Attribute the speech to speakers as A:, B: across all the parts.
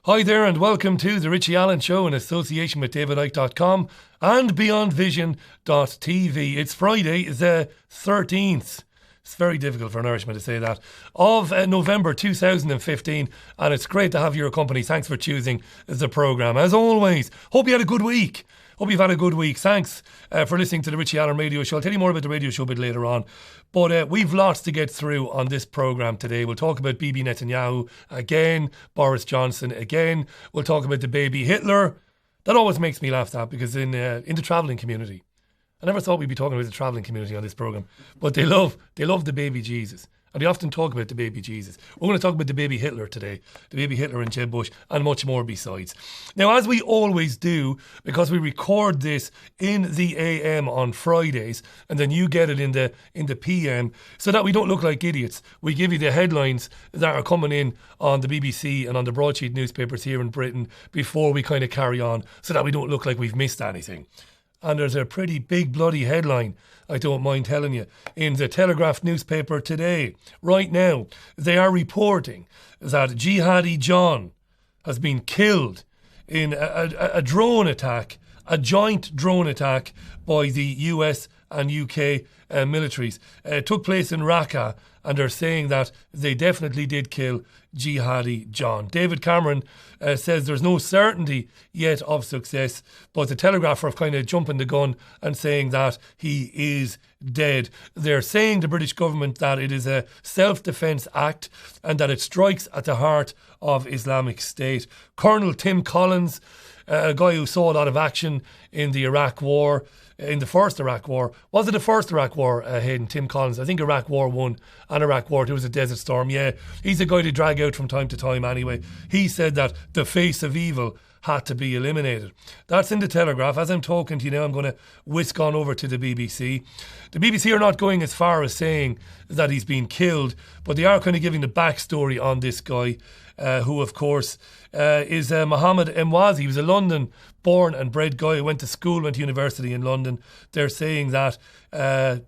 A: Hi there and welcome to the Richie Allen Show in association with davidicke.com and beyondvision.tv. It's Friday, the 13th. It's very difficult for an Irishman to say that, of November 2015, and it's great to have your company. Thanks for choosing the programme. As always, hope you had a good week. Hope you've had a good week. Thanks for listening to the Richie Allen Radio Show. I'll tell you more about the radio show a bit later on. But we've lots to get through on this programme today. We'll talk about Bibi Netanyahu again, Boris Johnson again. We'll talk about the baby Hitler. That always makes me laugh, that, because in the travelling community, I never thought we'd be talking about the travelling community on this programme, but they love the baby Jesus. And they often talk about the baby Jesus. We're going to talk about the baby Hitler today, the baby Hitler and Jeb Bush, and much more besides. Now, as we always do, because we record this in the AM on Fridays, and then you get it in the PM, so that we don't look like idiots, we give you the headlines that are coming in on the BBC and on the broadsheet newspapers here in Britain before we kind of carry on, so that we don't look like we've missed anything. And there's a pretty big bloody headline, I don't mind telling you, in the Telegraph newspaper today. Right now, they are reporting that Jihadi John has been killed in a drone attack, a joint drone attack by the US and UK militaries. It took place in Raqqa, and they're saying that they definitely did kill Jihadi John. David Cameron says there's no certainty yet of success, but the Telegraph are kind of jumping the gun and saying that he is dead. They're saying, the British government, that it is a self-defence act and that it strikes at the heart of Islamic State. Colonel Tim Collins, a guy who saw a lot of action in the Iraq War, in the first Iraq War. Was it the first Iraq War, Hayden, Tim Collins? I think Iraq War 1 and Iraq War 2 was a Desert Storm. Yeah, he's a guy to drag out from time to time anyway. He said that the face of evil had to be eliminated. That's in the Telegraph. As I'm talking to you now, I'm going to whisk on over to the BBC. The BBC are not going as far as saying that he's been killed, but they are kind of giving the backstory on this guy, who, of course, is Mohammed Emwazi. He was a London born and bred guy who went to school, went to university in London. They're saying that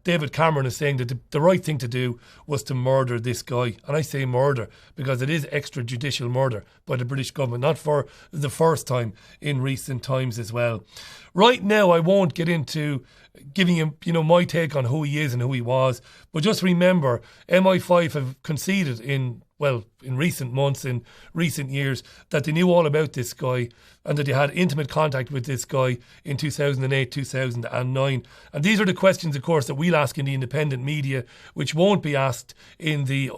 A: David Cameron is saying that the right thing to do was to murder this guy. And I say murder because it is extrajudicial murder by the British government, not for the first time in recent times as well. Right now, I won't get into giving him, my take on who he is and who he was. But just remember, MI5 have conceded in recent months, in recent years, that they knew all about this guy and that they had intimate contact with this guy in 2008, 2009. And these are the questions, of course, that we'll ask in the independent media, which won't be asked in the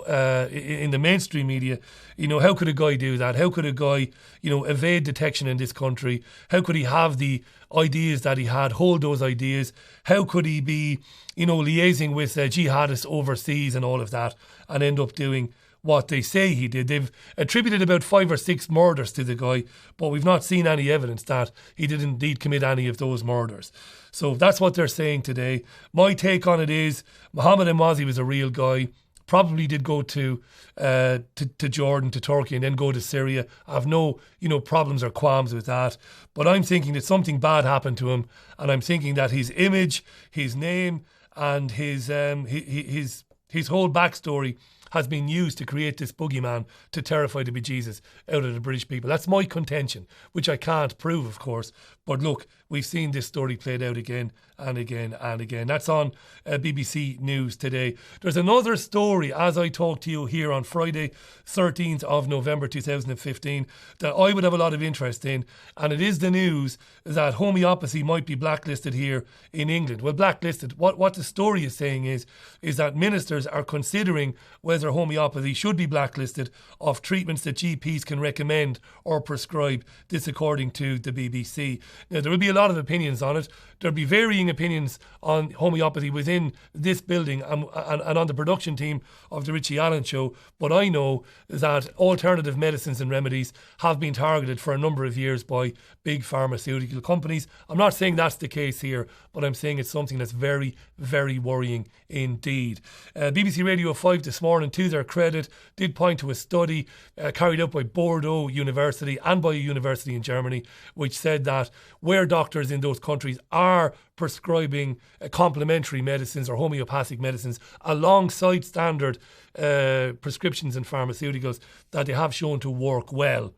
A: mainstream media. How could a guy do that? How could a guy, evade detection in this country? How could he have the ideas that he had, hold those ideas? How could he be, liaising with jihadists overseas and all of that, and end up doing what they say he did? They've attributed about 5 or 6 murders to the guy, but we've not seen any evidence that he did indeed commit any of those murders. So that's what they're saying today. My take on it is Mohammed Emwazi was a real guy. Probably did go to Jordan, to Turkey, and then go to Syria. I have no, problems or qualms with that. But I'm thinking that something bad happened to him, and I'm thinking that his image, his name, and his whole backstory has been used to create this boogeyman to terrify the bejesus out of the British people. That's my contention, which I can't prove, of course. But look, we've seen this story played out again and again and again. That's on BBC News today. There's another story, as I talk to you here on Friday, 13th of November 2015, that I would have a lot of interest in. And it is the news that homeopathy might be blacklisted here in England. Well, blacklisted, what the story is saying is that ministers are considering whether homeopathy should be blacklisted of treatments that GPs can recommend or prescribe. This according to the BBC. Now, there will be a lot of opinions on it. There'll be varying opinions on homeopathy within this building and on the production team of the Richie Allen Show. But I know that alternative medicines and remedies have been targeted for a number of years by big pharmaceutical companies. I'm not saying that's the case here, but I'm saying it's something that's very, very worrying indeed. BBC Radio 5 this morning, to their credit, did point to a study carried out by Bordeaux University and by a university in Germany, which said that where doctors in those countries are prescribing complementary medicines or homeopathic medicines alongside standard prescriptions and pharmaceuticals, that they have shown to work well.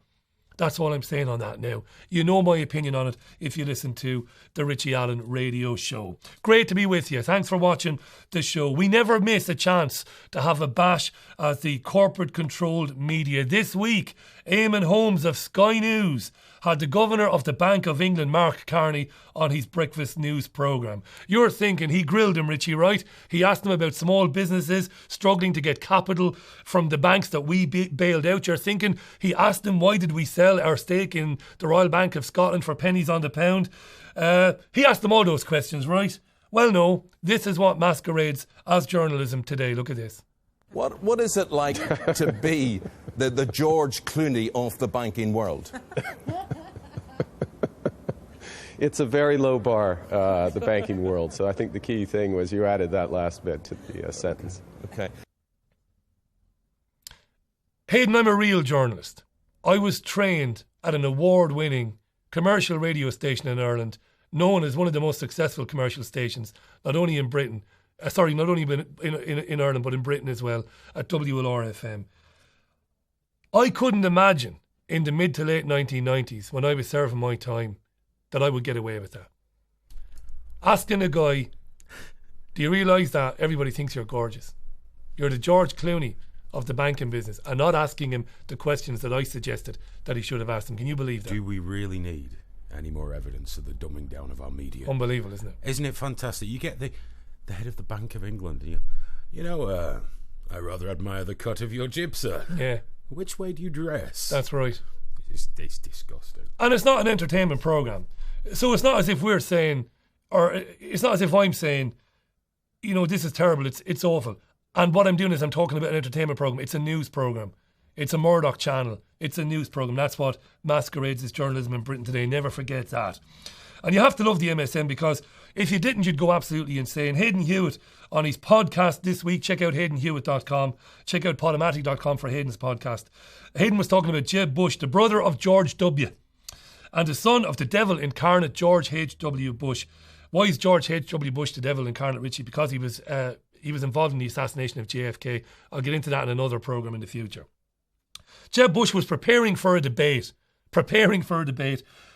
A: That's all I'm saying on that now. You know my opinion on it if you listen to the Richie Allen radio show. Great to be with you. Thanks for watching the show. We never miss a chance to have a bash at the corporate-controlled media. This week, Eamon Holmes of Sky News had the Governor of the Bank of England, Mark Carney, on his breakfast news programme. You're thinking he grilled him, Richie, right? He asked him about small businesses struggling to get capital from the banks that we bailed out. You're thinking he asked him, why did we sell our stake in the Royal Bank of Scotland for pennies on the pound? He asked them all those questions, right? Well, no, this is what masquerades as journalism today. Look at this.
B: What is it like to be the George Clooney of the banking world?
C: It's a very low bar, the banking world. So I think the key thing was you added that last bit to the sentence.
B: Okay.
A: Hayden, I'm a real journalist. I was trained at an award-winning commercial radio station in Ireland, known as one of the most successful commercial stations, not only in Britain, not only in Ireland, but in Britain as well, at WLR-FM. I couldn't imagine in the mid to late 1990s, when I was serving my time, that I would get away with that. Asking a guy, do you realise that everybody thinks you're gorgeous? You're the George Clooney of the banking business, and not asking him the questions that I suggested that he should have asked him. Can you believe that?
D: Do we really need any more evidence of the dumbing down of our media?
A: Unbelievable, isn't it?
D: Isn't it fantastic? You get the head of the Bank of England, I rather admire the cut of your jib, sir.
A: Yeah.
D: Which way do you dress?
A: That's right.
D: It's disgusting.
A: And it's not an entertainment programme. So it's not as if we're saying, or it's not as if I'm saying, this is terrible, it's awful. And what I'm doing is I'm talking about an entertainment programme. It's a news programme. It's a Murdoch channel. It's a news programme. That's what masquerades as journalism in Britain today. Never forget that. And you have to love the MSM, because if you didn't, you'd go absolutely insane. Hayden Hewitt on his podcast this week. Check out haydenhewitt.com. Check out podomatic.com for Hayden's podcast. Hayden was talking about Jeb Bush, the brother of George W. and the son of the devil incarnate, George H.W. Bush. Why is George H.W. Bush the devil incarnate, Richie? Because he was involved in the assassination of JFK. I'll get into that in another programme in the future. Jeb Bush was preparing for a debate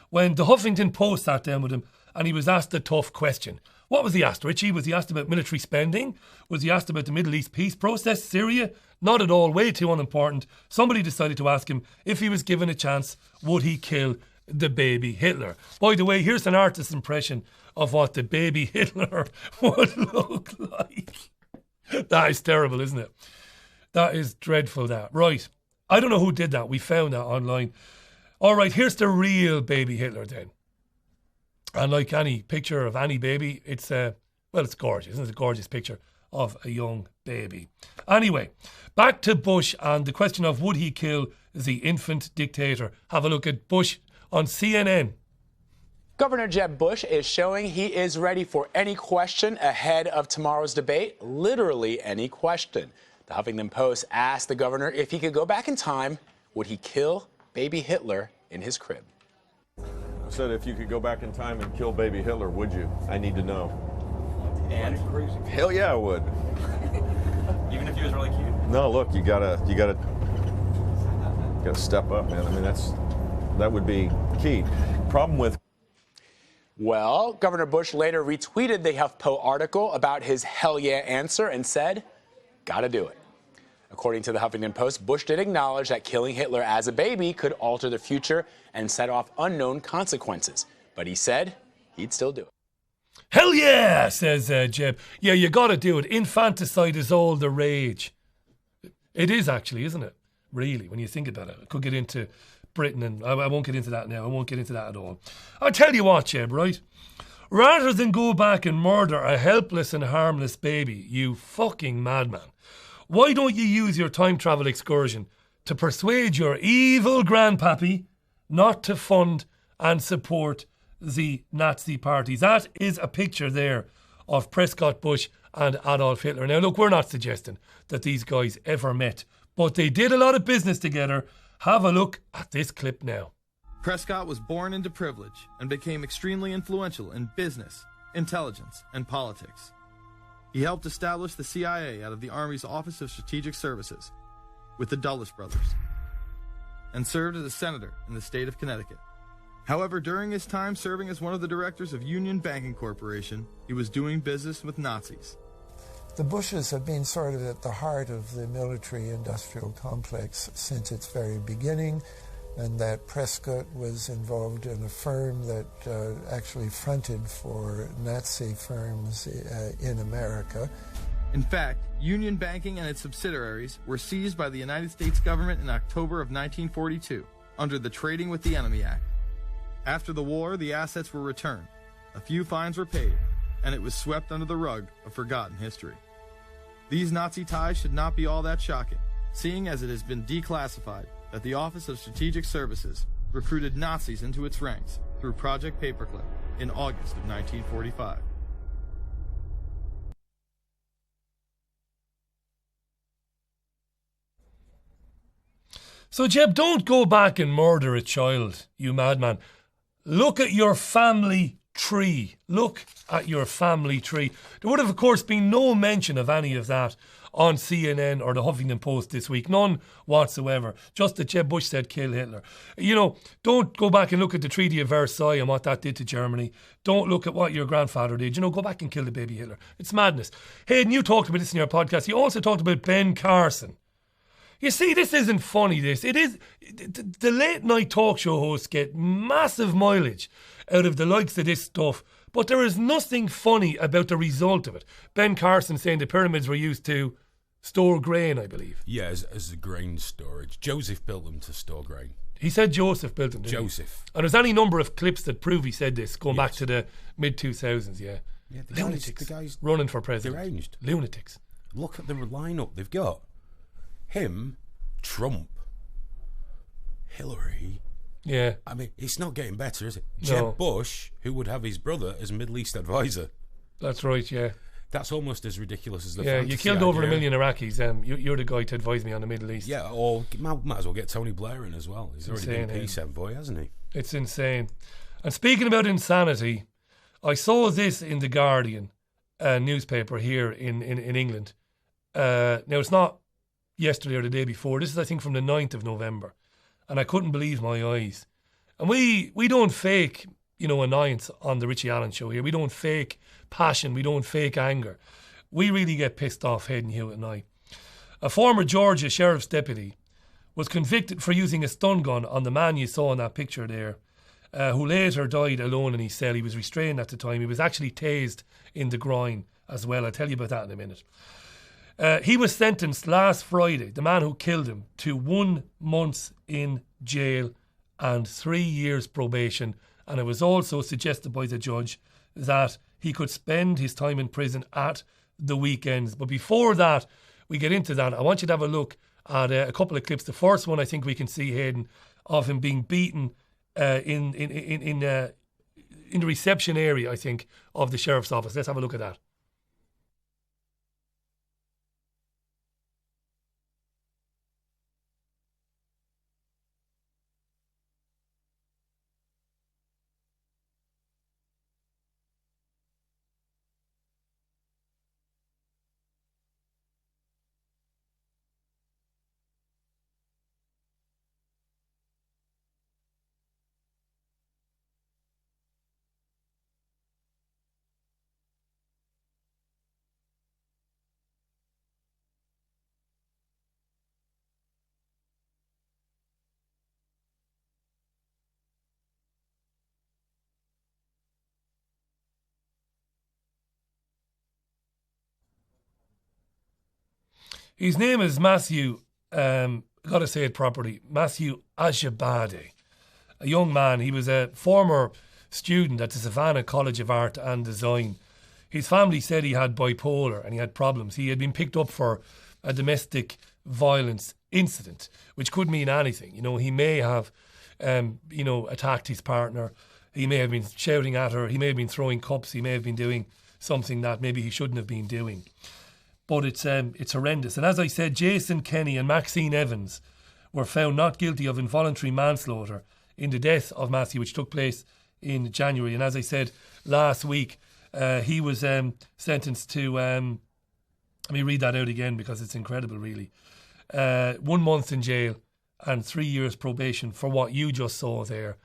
A: when the Huffington Post sat down with him and he was asked a tough question. What was he asked, Richie? Was he asked about military spending? Was he asked about the Middle East peace process, Syria? Not at all, way too unimportant. Somebody decided to ask him if he was given a chance, would he kill the baby Hitler? By the way, here's an artist's impression of what the baby Hitler would look like. That is terrible, isn't it? That is dreadful, that. Right. I don't know who did that. We found that online. All right, here's the real baby Hitler then. And like any picture of any baby, it's gorgeous. Isn't it? A gorgeous picture of a young baby. Anyway, back to Bush and the question of would he kill the infant dictator. Have a look at Bush on CNN.
E: Governor Jeb Bush is showing he is ready for any question ahead of tomorrow's debate. Literally any question. The Huffington Post asked the governor if he could go back in time, would he kill baby Hitler in his crib?
F: I said, if you could go back in time and kill baby Hitler, would you? I need to know.
G: And
F: Hell yeah, I would.
G: even if he was really cute.
F: No, look, you gotta step up, man. I mean, that would be key. Problem with.
E: Well, Governor Bush later retweeted the HuffPo article about his hell yeah answer and said, gotta do it. According to the Huffington Post, Bush did acknowledge that killing Hitler as a baby could alter the future and set off unknown consequences. But he said he'd still do it.
A: Hell yeah, says Jeb. Yeah, you got to do it. Infanticide is all the rage. It is actually, isn't it? Really, when you think about it. I could get into Britain and I won't get into that now. I won't get into that at all. I'll tell you what, Jeb, right? Rather than go back and murder a helpless and harmless baby, you fucking madman, why don't you use your time travel excursion to persuade your evil grandpappy not to fund and support the Nazi parties? That is a picture there of Prescott Bush and Adolf Hitler. Now, look, we're not suggesting that these guys ever met, but they did a lot of business together. Have a look at this clip now.
H: Prescott was born into privilege and became extremely influential in business, intelligence, and politics. He helped establish the CIA out of the Army's Office of Strategic Services with the Dulles brothers. and served as a senator in the state of Connecticut. However, during his time serving as one of the directors of Union Banking Corporation, he was doing business with Nazis.
I: The Bushes have been sort of at the heart of the military-industrial complex since its very beginning, and that Prescott was involved in a firm that actually fronted for Nazi firms in America.
H: In fact, Union Banking and its subsidiaries were seized by the United States government in October of 1942 under the Trading with the Enemy Act. After the war, the assets were returned, a few fines were paid, and it was swept under the rug of forgotten history. These Nazi ties should not be all that shocking, seeing as it has been declassified that the Office of Strategic Services recruited Nazis into its ranks through Project Paperclip in August of 1945.
A: So, Jeb, don't go back and murder a child, you madman. Look at your family tree. Look at your family tree. There would have, of course, been no mention of any of that on CNN or the Huffington Post this week. None whatsoever. Just that Jeb Bush said kill Hitler. You know, don't go back and look at the Treaty of Versailles and what that did to Germany. Don't look at what your grandfather did. You know, go back and kill the baby Hitler. It's madness. Hayden, you talked about this in your podcast. You also talked about Ben Carson. You see, this isn't funny, this. It is. The late night talk show hosts get massive mileage out of the likes of this stuff, but there is nothing funny about the result of it. Ben Carson saying the pyramids were used to store grain, I believe.
D: Yeah, as a grain storage. Joseph built them to store grain.
A: He said Joseph built them, didn't
D: Joseph.
A: He? And there's any number of clips that prove he said this, going back to the mid-2000s, yeah.
D: The guys
A: running for president.
D: Deranged.
A: Lunatics.
D: Look at the lineup they've got. Him, Trump, Hillary.
A: Yeah.
D: I mean, it's not getting better, is it?
A: No.
D: Jeb Bush, who would have his brother as Middle East advisor.
A: That's right, yeah.
D: That's almost as ridiculous as the
A: Yeah,
D: fantasy
A: you killed over
D: idea.
A: 1 million Iraqis. You're the guy to advise me on the Middle East.
D: Yeah, or might as well get Tony Blair in as well. He's already been peace envoy, hasn't he?
A: It's insane. And speaking about insanity, I saw this in The Guardian newspaper here in England. Now, it's not yesterday or the day before. This is, I think, from the 9th of November. And I couldn't believe my eyes. And we don't fake, annoyance on the Richie Allen Show here. We don't fake passion. We don't fake anger. We really get pissed off, Hayden Hewitt and I. A former Georgia sheriff's deputy was convicted for using a stun gun on the man you saw in that picture there, who later died alone in his cell. He was restrained at the time. He was actually tased in the groin as well. I'll tell you about that in a minute. He was sentenced last Friday, the man who killed him, to 1 month in jail and 3 years probation. And it was also suggested by the judge that he could spend his time in prison at the weekends. But before that, we get into that, I want you to have a look at a couple of clips. The first one I think we can see, Hayden, of him being beaten in the reception area, I think, of the sheriff's office. Let's have a look at that. His name is Matthew, got to say it properly, Matthew Ajabade, a young man. He was a former student at the Savannah College of Art and Design. His family said he had bipolar and he had problems. He had been picked up for a domestic violence incident, which could mean anything. He may have, attacked his partner. He may have been shouting at her. He may have been throwing cups. He may have been doing something that maybe he shouldn't have been doing. But it's horrendous. And as I said, Jason Kenny and Maxine Evans were found not guilty of involuntary manslaughter in the death of Matthew, which took place in January. And as I said last week, he was sentenced to, let me read that out again because it's incredible, really. 1 month in jail and 3 years probation for what you just saw there.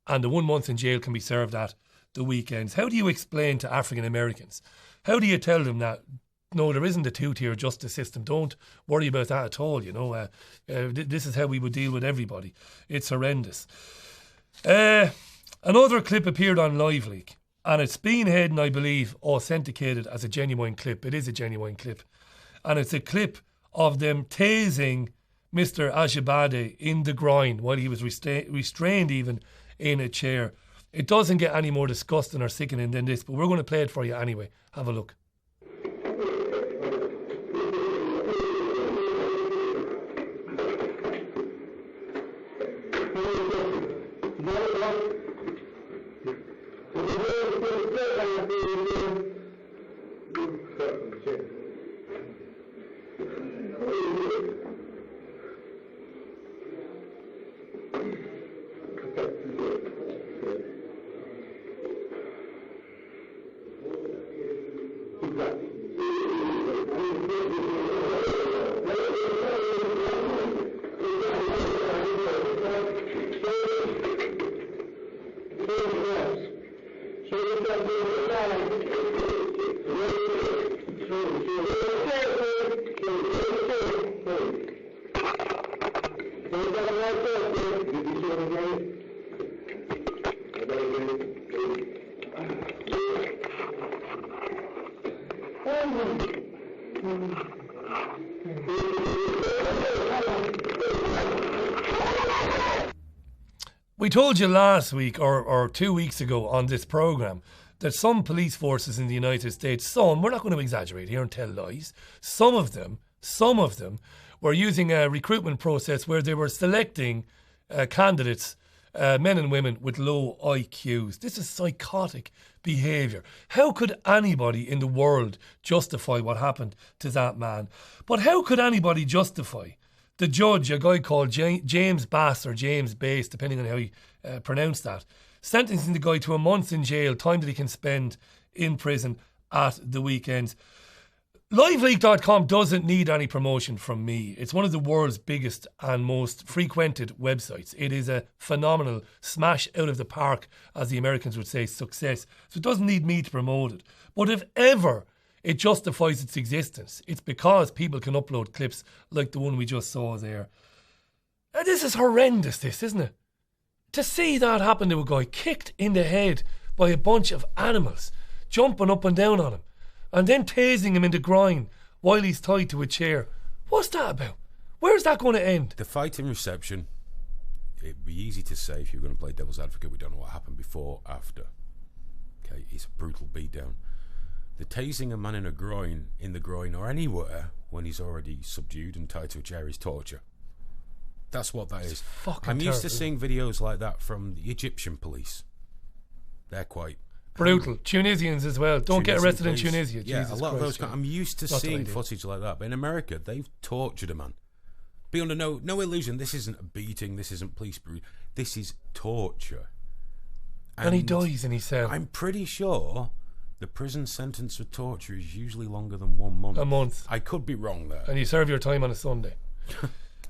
A: And the 1 month in jail can be served at the weekends. How do you explain to African Americans? How do you tell them that, no, there isn't a two-tier justice system? Don't worry about that at all, this is how we would deal with everybody. It's horrendous. Another clip appeared on LiveLeak, and it's been, Hayden, I believe, authenticated as a genuine clip. It is a genuine clip. And it's a clip of them tasing Mr. Ajibade in the groin while he was restrained even in a chair. It doesn't get any more disgusting or sickening than this, but we're going to play it for you anyway. Have a look. We told you last week or 2 weeks ago on this programme that some police forces in the United States, we're not going to exaggerate here and tell lies, some of them were using a recruitment process where they were selecting candidates, men and women with low IQs. This is psychotic behaviour. How could anybody in the world justify what happened to that man? But how could anybody justify the judge, a guy called James Bass or James Bass, depending on how you pronounce that, sentencing the guy to a month in jail, time that he can spend in prison at the weekends? LiveLeak.com doesn't need any promotion from me. It's one of the world's biggest and most frequented websites. It is a phenomenal smash out of the park, as the Americans would say, success. So it doesn't need me to promote it. But if ever it justifies its existence, it's because people can upload clips like the one we just saw there. And this is horrendous, this, isn't it? To see that happen to a guy kicked in the head by a bunch of animals, jumping up and down on him, and then tasing him in the groin while he's tied to a chair. What's that about? Where's that going to end?
D: The fight in reception, it'd be easy to say if you're going to play devil's advocate, we don't know what happened before, after. Okay, it's a brutal beatdown. The tasing a man in the groin or anywhere when he's already subdued and tied to a chair is torture. That's what that is. I'm used to seeing videos like that from the Egyptian police. They're quite
A: brutal. Tunisians as well. Don't get arrested in Tunisia.
D: Yeah,
A: Jesus
D: a lot
A: Christ,
D: of those. I'm used to seeing footage like that. But in America, they've tortured a man. Be under no illusion. This isn't a beating. This isn't police brutality. This is torture.
A: And he dies in his cell.
D: I'm pretty sure the prison sentence for torture is usually longer than 1 month.
A: A month.
D: I could be wrong there.
A: And you serve your time on a Sunday.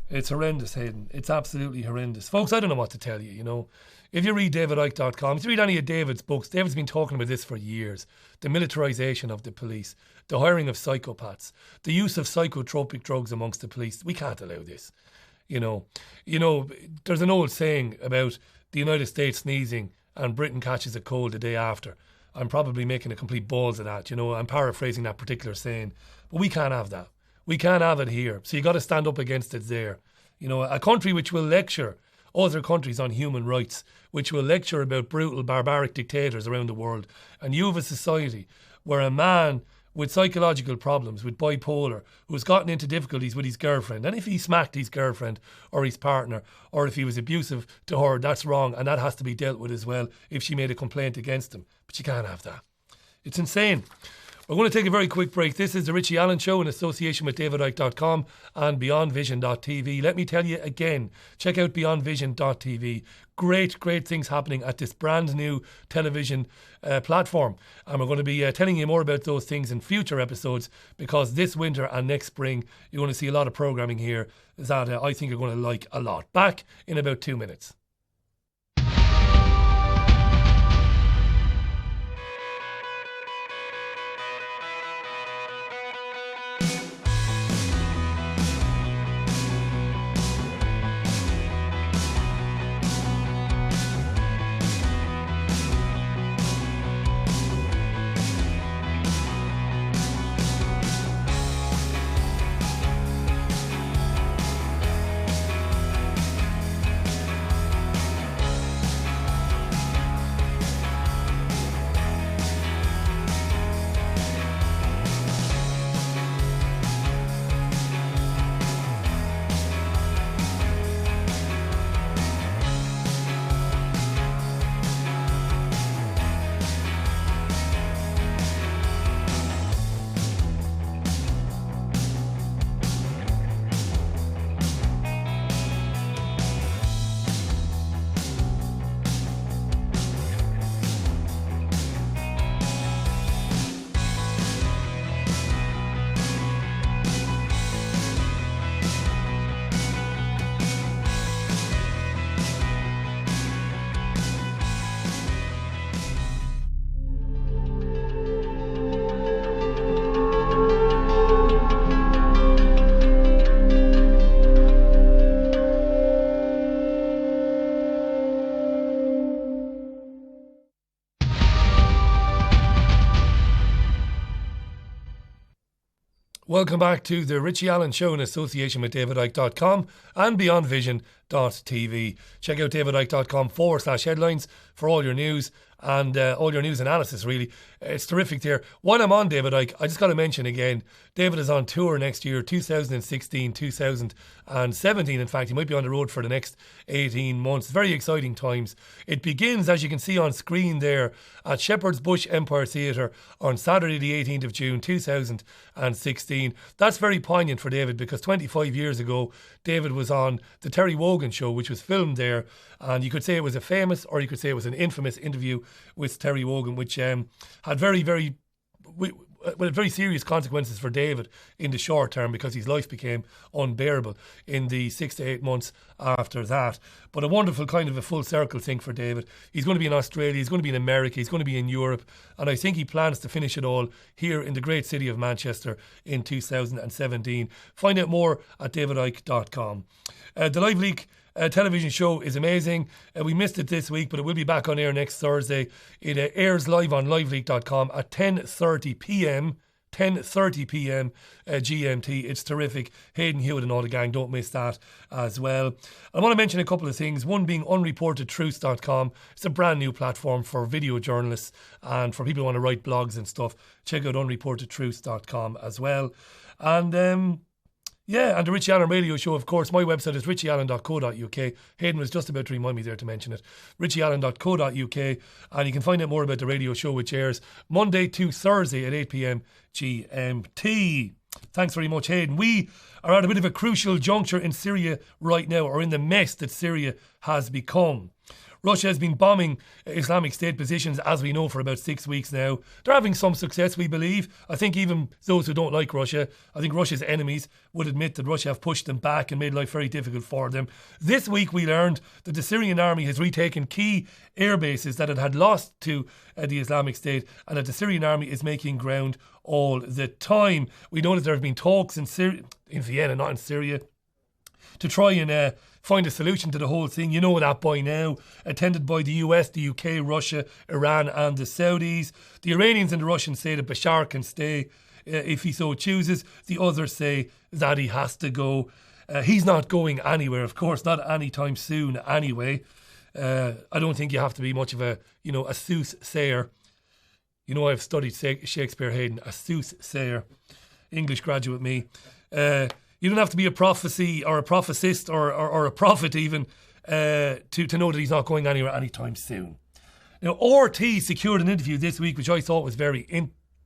A: It's horrendous, Hayden. It's absolutely horrendous. Folks, I don't know what to tell you, If you read DavidIcke.com, if you read any of David's books, David's been talking about this for years. The militarisation of the police, the hiring of psychopaths, the use of psychotropic drugs amongst the police. We can't allow this. There's an old saying about the United States sneezing and Britain catches a cold the day after. I'm probably making a complete balls of that, I'm paraphrasing that particular saying. But we can't have that. We can't have it here. So you got to stand up against it there. A country which will lecture other countries on human rights, which will lecture about brutal, barbaric dictators around the world. And you have a society where a man with psychological problems, with bipolar, who's gotten into difficulties with his girlfriend, and if he smacked his girlfriend or his partner, or if he was abusive to her, that's wrong, and that has to be dealt with as well if she made a complaint against him. But you can't have that. It's insane. We're going to take a very quick break. This is the Richie Allen Show in association with DavidIcke.com and BeyondVision.tv. Let me tell you again, check out BeyondVision.tv. Great things happening at this brand new television platform. And we're going to be telling you more about those things in future episodes, because this winter and next spring, you're going to see a lot of programming here that I think you're going to like a lot. Back in about 2 minutes. Welcome back to the Richie Allen Show in association with DavidIcke.com and BeyondVision.tv. Check out DavidIcke.com/headlines for all your news and all your news analysis, really. It's terrific there. While I'm on David Icke, I just got to mention again, David is on tour next year, 2016, 2017. In fact, he might be on the road for the next 18 months. Very exciting times. It begins, as you can see on screen there, at Shepherd's Bush Empire Theatre on Saturday the 18th of June, 2016. That's very poignant for David, because 25 years ago, David was on the Terry Wogan show, which was filmed there. And you could say it was a famous, or you could say it was an infamous interview with Terry Wogan, which had very serious consequences for David in the short term, because his life became unbearable in the 6 to 8 months after that. But a wonderful kind of a full circle thing for David. He's going to be in Australia, he's going to be in America, he's going to be in Europe, and I think he plans to finish it all here in the great city of Manchester in 2017. Find out more at davidicke.com. The Live Leak television show is amazing. We missed it this week, but it will be back on air next Thursday. It airs live on liveleak.com at 10:30 p.m. GMT. It's terrific. Hayden Hewitt and all the gang, don't miss that as well. I want to mention a couple of things. One being unreportedtruths.com. It's a brand new platform for video journalists and for people who want to write blogs and stuff. Check out unreportedtruths.com as well. And and the Richie Allen Radio Show, of course. My website is richieallen.co.uk. Hayden was just about to remind me there to mention it. richieallen.co.uk. And you can find out more about the radio show, which airs Monday to Thursday at 8 p.m. GMT. Thanks very much, Hayden. We are at a bit of a crucial juncture in Syria right now, or in the mess that Syria has become. Russia has been bombing Islamic State positions, as we know, for about 6 weeks now. They're having some success, we believe. I think even those who don't like Russia, I think Russia's enemies would admit that Russia have pushed them back and made life very difficult for them. This week we learned that the Syrian army has retaken key air bases that it had lost to the Islamic State, and that the Syrian army is making ground all the time. We know that there have been talks in Vienna, not in Syria, to try and find a solution to the whole thing. You know that by now. Attended by the US, the UK, Russia, Iran and the Saudis. The Iranians and the Russians say that Bashar can stay if he so chooses. The others say that he has to go. He's not going anywhere, of course, not anytime soon anyway. I don't think you have to be much of a soothsayer. You know, I've studied Shakespeare, Hayden, a soothsayer. English graduate me. You don't have to be a prophecy or a prophecist or a prophet even to know that he's not going anywhere anytime soon. Now, RT secured an interview this week which I thought was very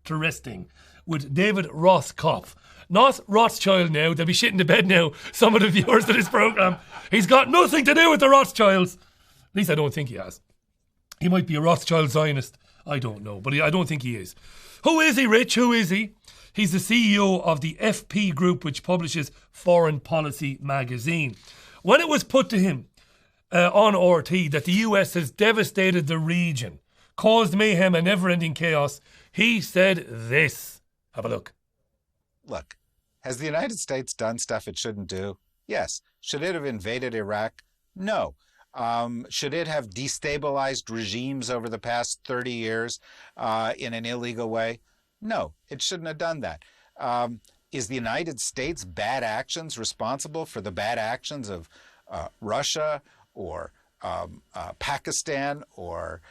A: Interesting with David Rothkopf. Not Rothschild now. They'll be shitting the bed now, some of the viewers of this programme. He's got nothing to do with the Rothschilds. At least I don't think he has. He might be a Rothschild Zionist. I don't know, but I don't think he is. Who is he, Rich? Who is he? He's the CEO of the FP Group, which publishes Foreign Policy magazine. When it was put to him on RT that the US has devastated the region, caused mayhem and never-ending chaos, he said this. Have a look.
J: Look, has the United States done stuff it shouldn't do? Yes. Should it have invaded Iraq? No. Should it have destabilized regimes over the past 30 years in an illegal way? No, it shouldn't have done that. Is the United States' bad actions responsible for the bad actions of Russia or Pakistan or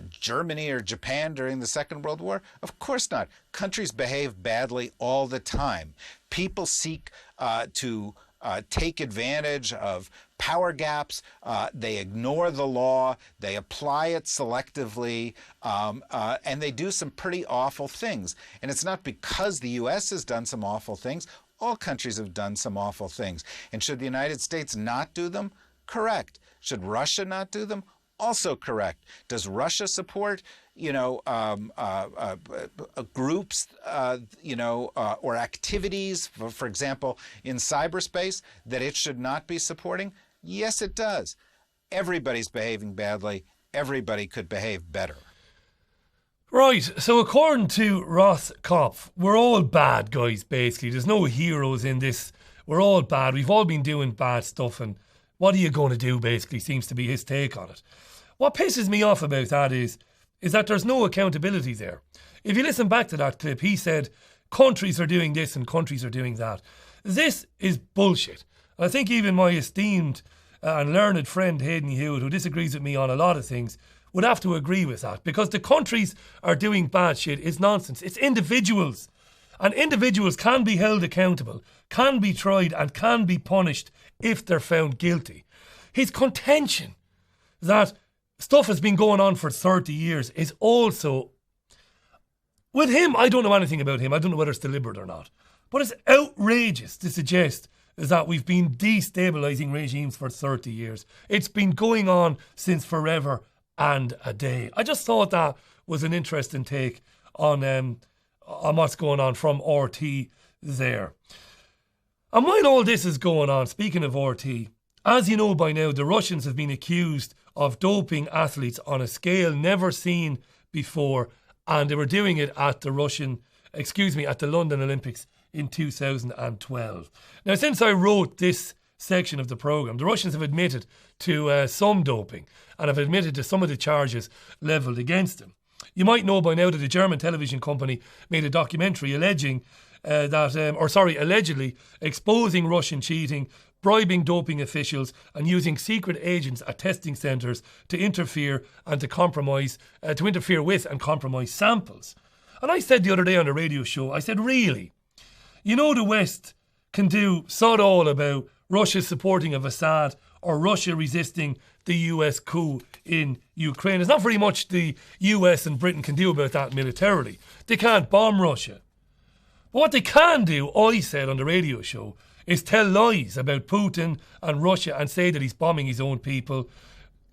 J: Germany or Japan during the Second World War? Of course not. Countries behave badly all the time. People seek to take advantage of power gaps. They ignore the law. They apply it selectively. And they do some pretty awful things. And it's not because the U.S. has done some awful things. All countries have done some awful things. And should the United States not do them? Correct. Should Russia not do them? Also correct. Does Russia support, groups, or activities, for example, in cyberspace that it should not be supporting? Yes, it does. Everybody's behaving badly. Everybody could behave better.
A: Right, so according to Rothkopf, we're all bad guys, basically. There's no heroes in this. We're all bad. We've all been doing bad stuff, and what are you going to do, basically, seems to be his take on it. What pisses me off about that is that there's no accountability there. If you listen back to that clip, he said countries are doing this and countries are doing that. This is bullshit. I think even my esteemed and learned friend Hayden Hewitt, who disagrees with me on a lot of things, would have to agree with that, because the countries are doing bad shit is nonsense. It's individuals. And individuals can be held accountable, can be tried and can be punished if they're found guilty. His contention that stuff has been going on for 30 years is also... With him, I don't know anything about him. I don't know whether it's deliberate or not. But it's outrageous to suggest that we've been destabilising regimes for 30 years. It's been going on since forever and a day. I just thought that was an interesting take on what's going on from RT there. And while all this is going on, speaking of RT, as you know by now, the Russians have been accused of doping athletes on a scale never seen before, and they were doing it at the London Olympics in 2012. Now, since I wrote this section of the programme, the Russians have admitted to some doping and have admitted to some of the charges levelled against them. You might know by now that a German television company made a documentary allegedly exposing Russian cheating, bribing doping officials and using secret agents at testing centres to interfere with and compromise samples. And I said the other day on the radio show, I said, really? You know the West can do sod all about Russia supporting of Assad or Russia resisting the US coup in Ukraine. There's not very much the US and Britain can do about that militarily. They can't bomb Russia. But what they can do, I said on the radio show, is tell lies about Putin and Russia and say that he's bombing his own people.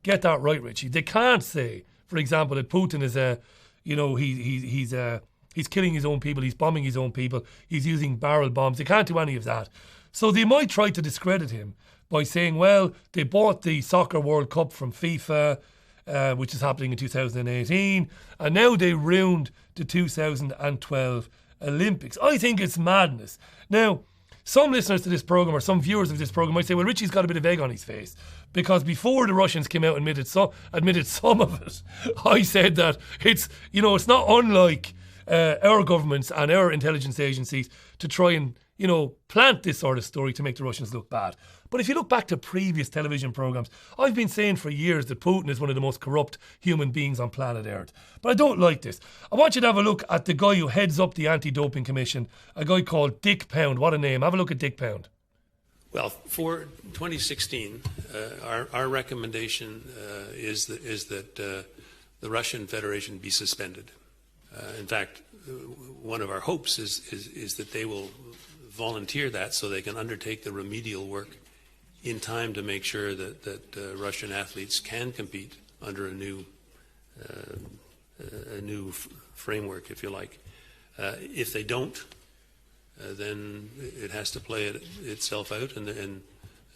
A: Get that right, Richie. They can't say, for example, that Putin is he's killing his own people, he's bombing his own people, he's using barrel bombs. They can't do any of that. So they might try to discredit him by saying, well, they bought the Soccer World Cup from FIFA, which is happening in 2018, and now they ruined the 2012 Olympics. I think it's madness. Now, some listeners to this programme or some viewers of this programme might say, well, Richie's got a bit of egg on his face, because before the Russians came out and admitted some of it, I said that it's not unlike our governments and our intelligence agencies to try and plant this sort of story to make the Russians look bad. But if you look back to previous television programmes, I've been saying for years that Putin is one of the most corrupt human beings on planet Earth. But I don't like this. I want you to have a look at the guy who heads up the Anti-Doping Commission, a guy called Dick Pound. What a name. Have a look at Dick Pound.
K: Well, for 2016, our recommendation is that the Russian Federation be suspended. In fact, one of our hopes is that they will volunteer that so they can undertake the remedial work in time to make sure that Russian athletes can compete under a new framework, if you like. If they don't, then it has to play itself out, and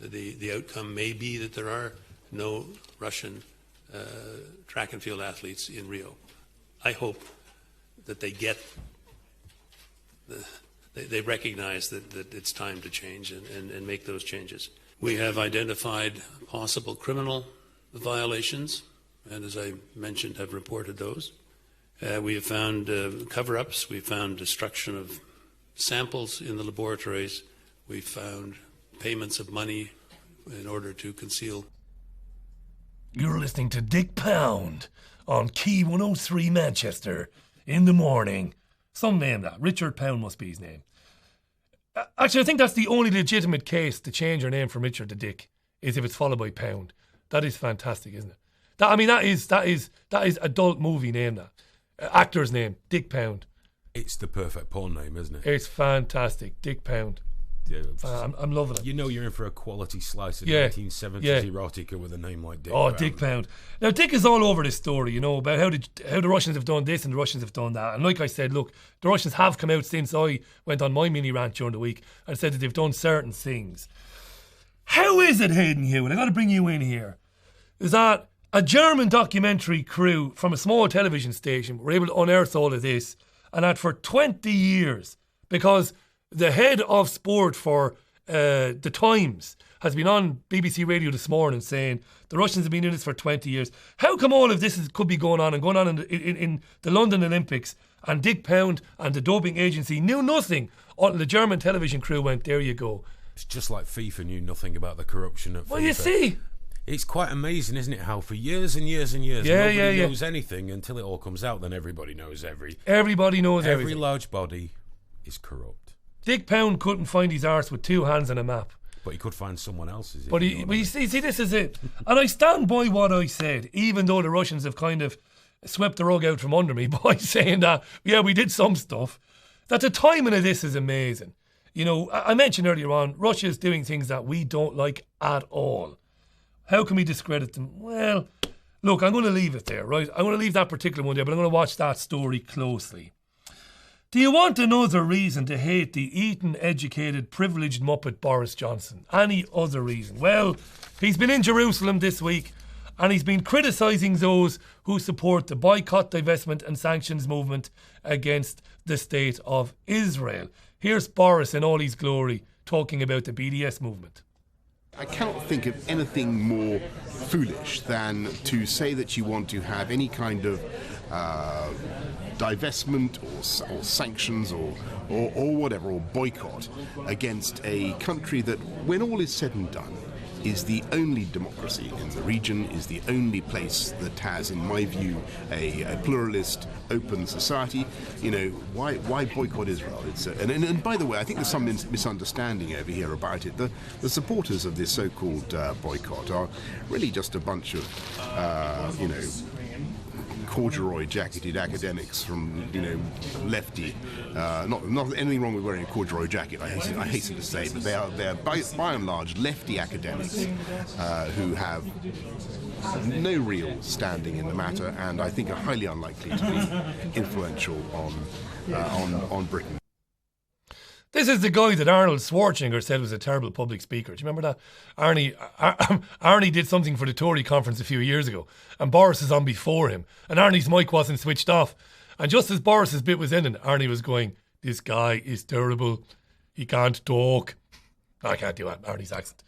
K: the outcome may be that there are no Russian track and field athletes in Rio. I hope that they get they recognize that it's time to change and make those changes. We have identified possible criminal violations, and as I mentioned, have reported those. We have found cover-ups. We found destruction of samples in the laboratories. We found payments of money in order to conceal.
A: You're listening to Dick Pound on Key 103 Manchester in the morning. Some name that. Richard Pound must be his name. Actually, I think that's the only legitimate case to change your name from Richard to Dick, is if it's followed by Pound. That is fantastic, isn't it? That is adult movie name, that. Actor's name, Dick Pound.
D: It's the perfect porn name, isn't it?
A: It's fantastic, Dick Pound.
D: Yeah,
A: I'm loving it.
D: You know you're in for a quality slice of 1970s erotica with a name like Dick Pound.
A: Dick Pound. Now, Dick is all over this story, about how the Russians have done this and the Russians have done that. And like I said, look, the Russians have come out since I went on my mini rant during the week and said that they've done certain things. How is it, Hayden Hewitt, I got to bring you in here, is that a German documentary crew from a small television station were able to unearth all of this, and that for 20 years, because the head of sport for The Times has been on BBC Radio this morning saying the Russians have been doing this for 20 years. How come all of this could be going on in the London Olympics, and Dick Pound and the doping agency knew nothing until the German television crew went, there you go.
D: It's just like FIFA knew nothing about the corruption at FIFA.
A: Well, you see.
D: It's quite amazing, isn't it, how for years and years and years nobody knows anything until it all comes out, then everybody knows
A: everybody knows everything.
D: Every large body is corrupt.
A: Dick Pound couldn't find his arse with two hands on a map.
D: But he could find someone else's.
A: But you see, this is it. And I stand by what I said, even though the Russians have kind of swept the rug out from under me by saying that, we did some stuff, that the timing of this is amazing. I mentioned earlier on, Russia's doing things that we don't like at all. How can we discredit them? Well, look, I'm going to leave it there, right? I'm going to leave that particular one there, but I'm going to watch that story closely. Do you want another reason to hate the Eton, educated, privileged Muppet Boris Johnson? Any other reason? Well, he's been in Jerusalem this week, and he's been criticising those who support the boycott, divestment and sanctions movement against the state of Israel. Here's Boris in all his glory talking about the BDS movement.
L: I cannot think of anything more foolish than to say that you want to have any kind of divestment or sanctions or whatever, or boycott against a country that, when all is said and done, is the only democracy in the region, is the only place that has, in my view, a pluralist, open society. Why boycott Israel? And by the way, I think there's some misunderstanding over here about it. The supporters of this so-called boycott are really just a bunch of, corduroy-jacketed academics from, lefty. Not anything wrong with wearing a corduroy jacket, I hasten to say, but they are by and large lefty academics who have no real standing in the matter, and I think are highly unlikely to be influential on Britain.
A: This is the guy that Arnold Schwarzenegger said was a terrible public speaker. Do you remember that? Arnie did something for the Tory conference a few years ago, and Boris is on before him, and Arnie's mic wasn't switched off. And just as Boris's bit was ending, Arnie was going, "This guy is terrible. He can't talk." I can't do Arnie's accent.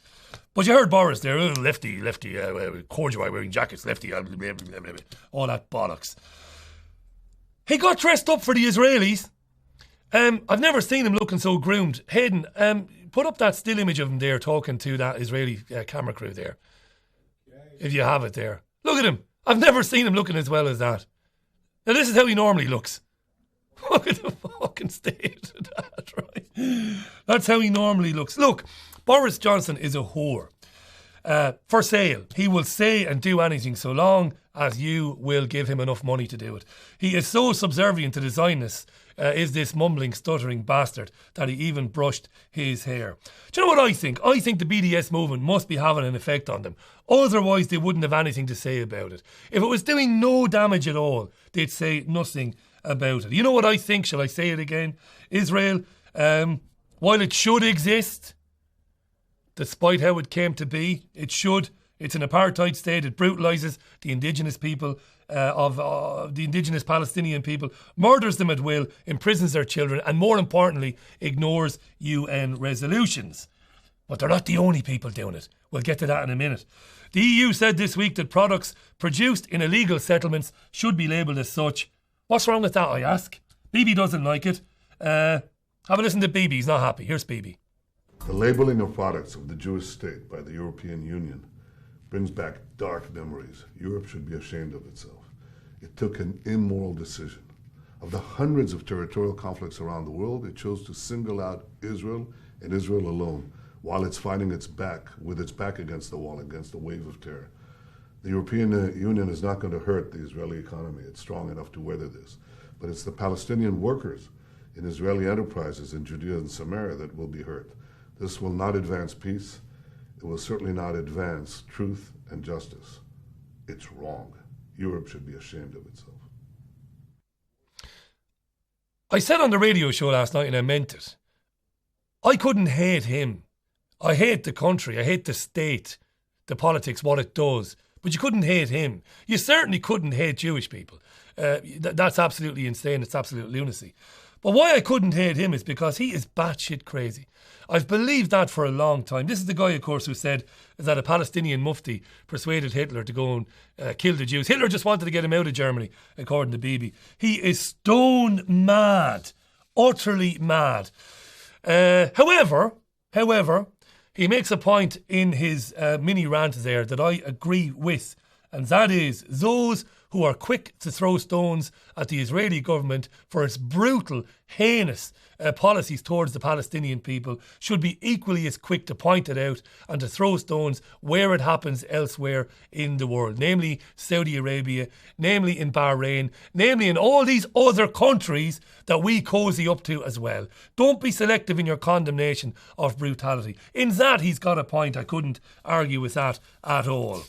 A: But you heard Boris there, lefty, corduroy wearing jackets, lefty, all that bollocks. He got dressed up for the Israelis. I've never seen him looking so groomed. Hayden, put up that still image of him there talking to that Israeli camera crew there. If you have it there. Look at him. I've never seen him looking as well as that. Now this is how he normally looks. Look at the fucking state of that, right? That's how he normally looks. Look, Boris Johnson is a whore. for sale. He will say and do anything so long as you will give him enough money to do it. He is so subservient to the Zionists, is this mumbling, stuttering bastard, that he even brushed his hair. Do you know what I think? I think the BDS movement must be having an effect on them. Otherwise, they wouldn't have anything to say about it. If it was doing no damage at all, they'd say nothing about it. You know what I think? Shall I say it again? Israel, while it should exist, despite how it came to be, it should. It's an apartheid state. It brutalises the indigenous people of the indigenous Palestinian people, murders them at will, imprisons their children, and more importantly, ignores UN resolutions. But they're not the only people doing it. We'll get to that in a minute. The EU said this week that products produced in illegal settlements should be labelled as such. What's wrong with that, I ask? Bibi doesn't like it. Have a listen to Bibi. He's not happy. Here's Bibi.
M: The labelling of products of the Jewish state by the European Union brings back dark memories. Europe should be ashamed of itself. It took an immoral decision. Of the hundreds of territorial conflicts around the world, it chose to single out Israel and Israel alone, while it's fighting its back against the wall, against the wave of terror. The European Union is not going to hurt the Israeli economy. It's strong enough to weather this. But it's the Palestinian workers in Israeli enterprises in Judea and Samaria that will be hurt. This will not advance peace. It will certainly not advance truth and justice. It's wrong. Europe should be ashamed of itself.
A: I said on the radio show last night, and I meant it, I couldn't hate him. I hate the country. I hate the state, the politics, what it does. But you couldn't hate him. You certainly couldn't hate Jewish people. That's absolutely insane. It's absolute lunacy. But why I couldn't hate him is because he is batshit crazy. I've believed that for a long time. This is the guy, of course, who said that a Palestinian mufti persuaded Hitler to go and kill the Jews. Hitler just wanted to get him out of Germany, according to Bibi. He is stone mad. Utterly mad. However, he makes a point in his mini rant there that I agree with, and that is those who are quick to throw stones at the Israeli government for its brutal, heinous policies towards the Palestinian people should be equally as quick to point it out and to throw stones where it happens elsewhere in the world, namely Saudi Arabia, namely in Bahrain, namely in all these other countries that we cozy up to as well. Don't be selective in your condemnation of brutality. In that, he's got a point. I couldn't argue with that at all.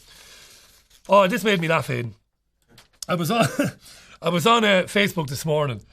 A: Oh, this made me laugh in. I was on Facebook this morning,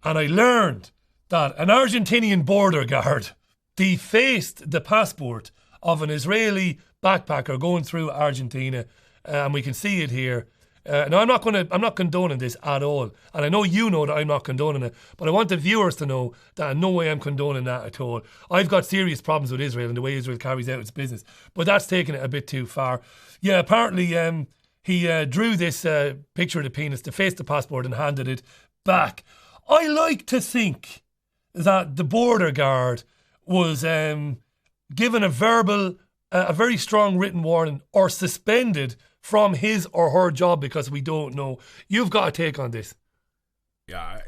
A: and I learned that an Argentinian border guard defaced the passport of an Israeli backpacker going through Argentina, and we can see it here. Now, I'm not condoning this at all, and I know you know that I'm not condoning it, but I want the viewers to know that in no way I'm condoning that at all. I've got serious problems with Israel and the way Israel carries out its business, but that's taking it a bit too far. Yeah, apparently he drew this picture of the penis, defaced the passport and handed it back. I like to think that the border guard was given a very strong written warning or suspended from his or her job because we don't know. You've got a take on this.
D: Yeah,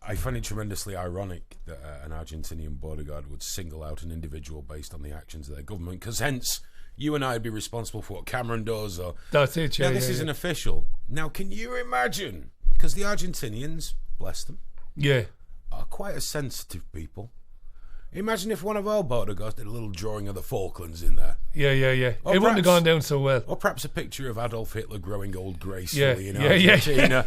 D: I find it tremendously ironic that an Argentinian border guard would single out an individual based on the actions of their government, because hence you and I would be responsible for what Cameron does. Or
A: that's it. Yeah,
D: this isn't official. Now, can you imagine? Because the Argentinians, bless them, are quite a sensitive people. Imagine if one of our border guards did a little drawing of the Falklands in there.
A: Yeah. It wouldn't have gone down so well.
D: Or perhaps a picture of Adolf Hitler growing old gracefully in Argentina.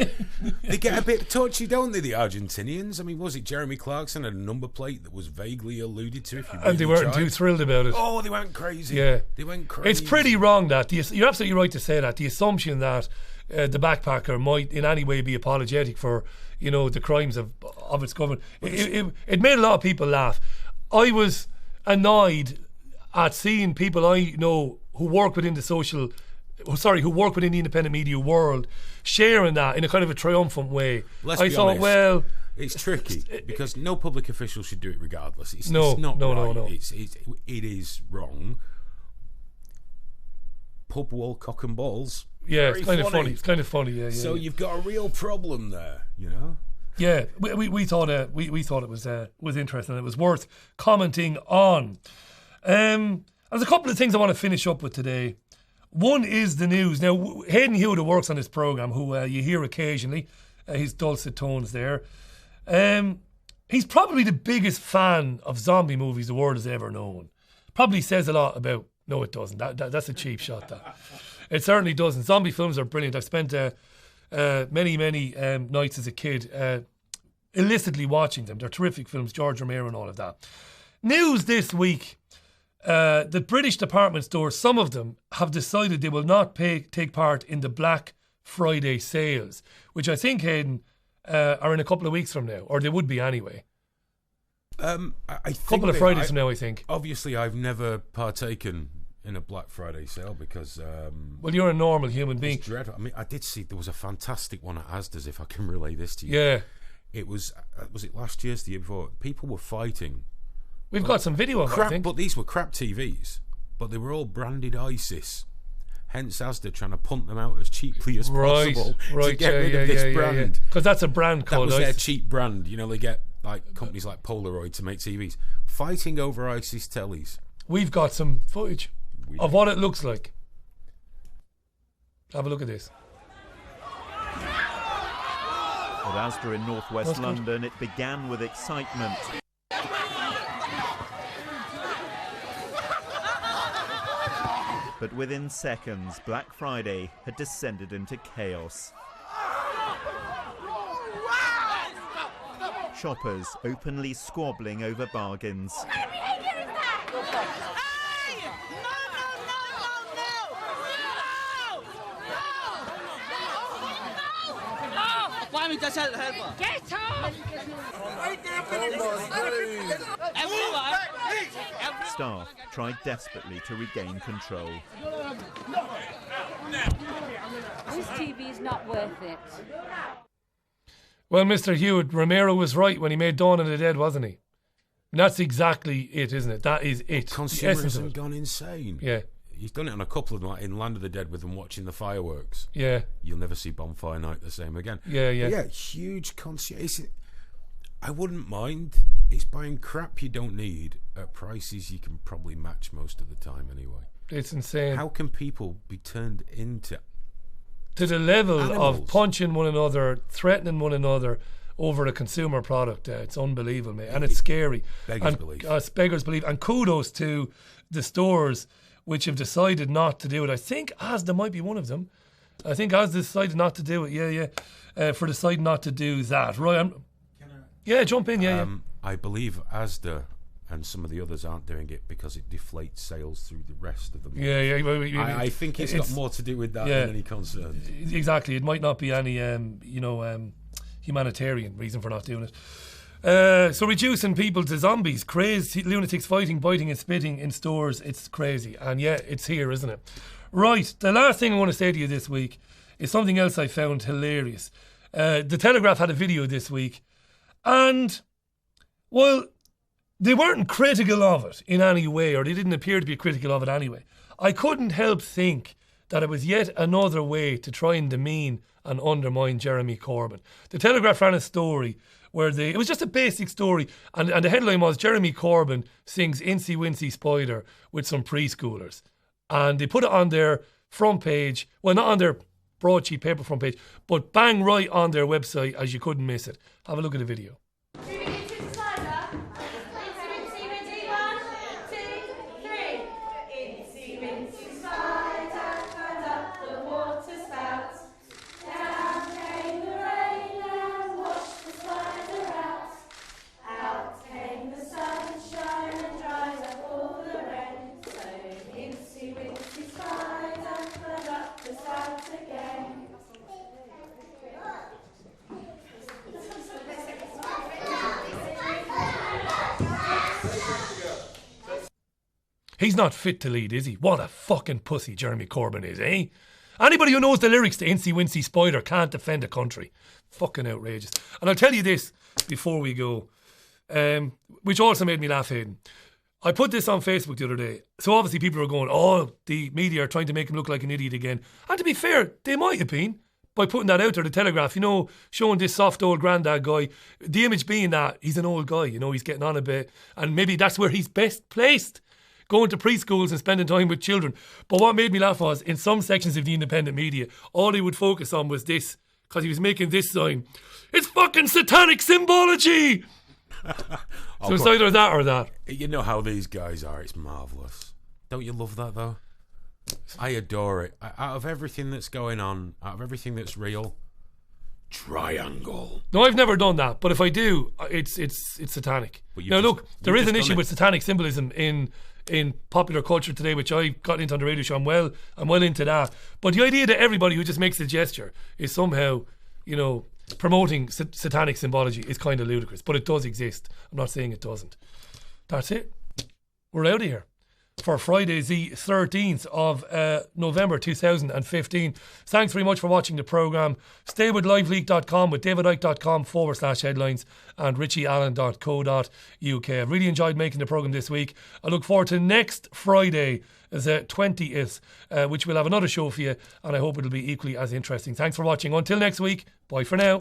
D: They get a bit touchy, don't they, the Argentinians? I mean, was it Jeremy Clarkson had a number plate that was vaguely alluded to?
A: And they weren't too thrilled about it.
D: Oh, they went crazy.
A: Yeah.
D: They went crazy.
A: It's pretty wrong that. You're absolutely right to say that. The assumption that the backpacker might in any way be apologetic for, the crimes of its government. It made a lot of people laugh. I was annoyed at seeing people I know who work within the independent media world sharing that in a kind of a triumphant way.
D: Let's be honest. It's tricky because no public official should do it regardless. It's not right. It is wrong. Pub wall cock and balls.
A: Yeah, it's kind of funny. It's kind of funny. Yeah.
D: So you've got a real problem there,
A: Yeah, we thought it was interesting. It was worth commenting on. There's a couple of things I want to finish up with today. One is the news. Now, Hayden Hewitt, who works on this programme, who you hear occasionally, his dulcet tones there, he's probably the biggest fan of zombie movies the world has ever known. Probably says a lot about... No, it doesn't. That's a cheap shot, that. It certainly doesn't. Zombie films are brilliant. I've spent many nights as a kid illicitly watching them. They're terrific films, George Romero and all of that. News this week. The British department stores, some of them, have decided they will not take part in the Black Friday sales, which I think, Hayden, are in a couple of weeks from now, or they would be anyway.
D: I think
A: a couple of Fridays from now, I think.
D: Obviously, I've never partaken in a Black Friday sale because...
A: well, you're a normal human being.
D: It's dreadful. I mean, I did see there was a fantastic one at Asda's, if I can relay this to you.
A: Yeah.
D: It was it last year's, the year before? People were fighting.
A: We've got some video of it, I think.
D: But these were crap TVs, but they were all branded ISIS. Hence Asda trying to punt them out as cheaply as possible to get rid of this brand.
A: Because that's a brand called
D: That was
A: ISIS.
D: their cheap brand. You know, they get like companies like Polaroid to make TVs. Fighting over ISIS tellies.
A: We've got some footage of what it looks like. Have a look at this.
N: At Asda in northwest London, it began with excitement. But within seconds, Black Friday had descended into chaos. Shoppers openly squabbling over bargains.
O: Get off!
N: Staff tried desperately to regain control.
O: This TV is not worth it.
A: Well, Mr. Hewitt, Romero was right when he made Dawn of the Dead, wasn't he? And that's exactly it, isn't it? That is it.
D: Consumerism gone insane.
A: Yeah.
D: He's done it on a couple of them, like in Land of the Dead with them watching the fireworks.
A: Yeah.
D: You'll never see Bonfire Night the same again.
A: Yeah.
D: But yeah, huge I wouldn't mind. It's buying crap you don't need at prices you can probably match most of the time anyway.
A: It's insane.
D: How can people be turned into...
A: To the level
D: animals?
A: Of punching one another, threatening one another over a consumer product. It's unbelievable, mate. And it's scary.
D: Beggars belief.
A: Beggars belief. And kudos to the stores which have decided not to do it. I think Asda might be one of them. I think Asda decided not to do it. Yeah. For deciding not to do that. Right. Yeah, jump in. Yeah.
D: I believe Asda and some of the others aren't doing it because it deflates sales through the rest of the month.
A: Yeah.
D: I think it's got more to do with that than any concern.
A: Exactly. It might not be any, humanitarian reason for not doing it. So reducing people to zombies, crazed lunatics fighting, biting and spitting in stores, it's crazy. And yeah, it's here, isn't it? Right, the last thing I want to say to you this week is something else I found hilarious. The Telegraph had a video this week, and, well, they weren't critical of it in any way, or they didn't appear to be critical of it anyway. I couldn't help think that it was yet another way to try and demean and undermine Jeremy Corbyn. The Telegraph ran a story where it was just a basic story, and the headline was Jeremy Corbyn sings Incy Wincy Spider with some preschoolers. And they put it on their front page, well, not on their broadsheet paper front page, but bang right on their website as you couldn't miss it. Have a look at the video. He's not fit to lead, is he? What a fucking pussy Jeremy Corbyn is, eh? Anybody who knows the lyrics to Incy Wincy Spider can't defend a country. Fucking outrageous. And I'll tell you this before we go, which also made me laugh, Hayden. I put this on Facebook the other day. So obviously people are going, oh, the media are trying to make him look like an idiot again. And to be fair, they might have been by putting that out there, the Telegraph, showing this soft old granddad guy. The image being that he's an old guy, he's getting on a bit. And maybe that's where he's best placed. going to preschools and spending time with children. But what made me laugh was, in some sections of the independent media, all he would focus on was this, because he was making this sign. It's fucking satanic symbology! So it's either that or that.
D: You know how these guys are. It's marvellous. Don't you love that, though? I adore it. Out of everything that's going on, out of everything that's real, triangle.
A: No, I've never done that, but if I do, it's satanic. Now look, there is an issue with satanic symbolism in popular culture today, which I got into on the radio show. I'm well into that. But the idea that everybody who just makes a gesture is somehow, promoting satanic symbology is kind of ludicrous. But it does exist. I'm not saying it doesn't. That's it. We're out of here for Friday, the 13th of November 2015. Thanks very much for watching the programme. Stay with liveleak.com, with davidicke.com/headlines and richieallen.co.uk. I've really enjoyed making the programme this week. I look forward to next Friday, the 20th, which we'll have another show for you, and I hope it'll be equally as interesting. Thanks for watching. Until next week, bye for now.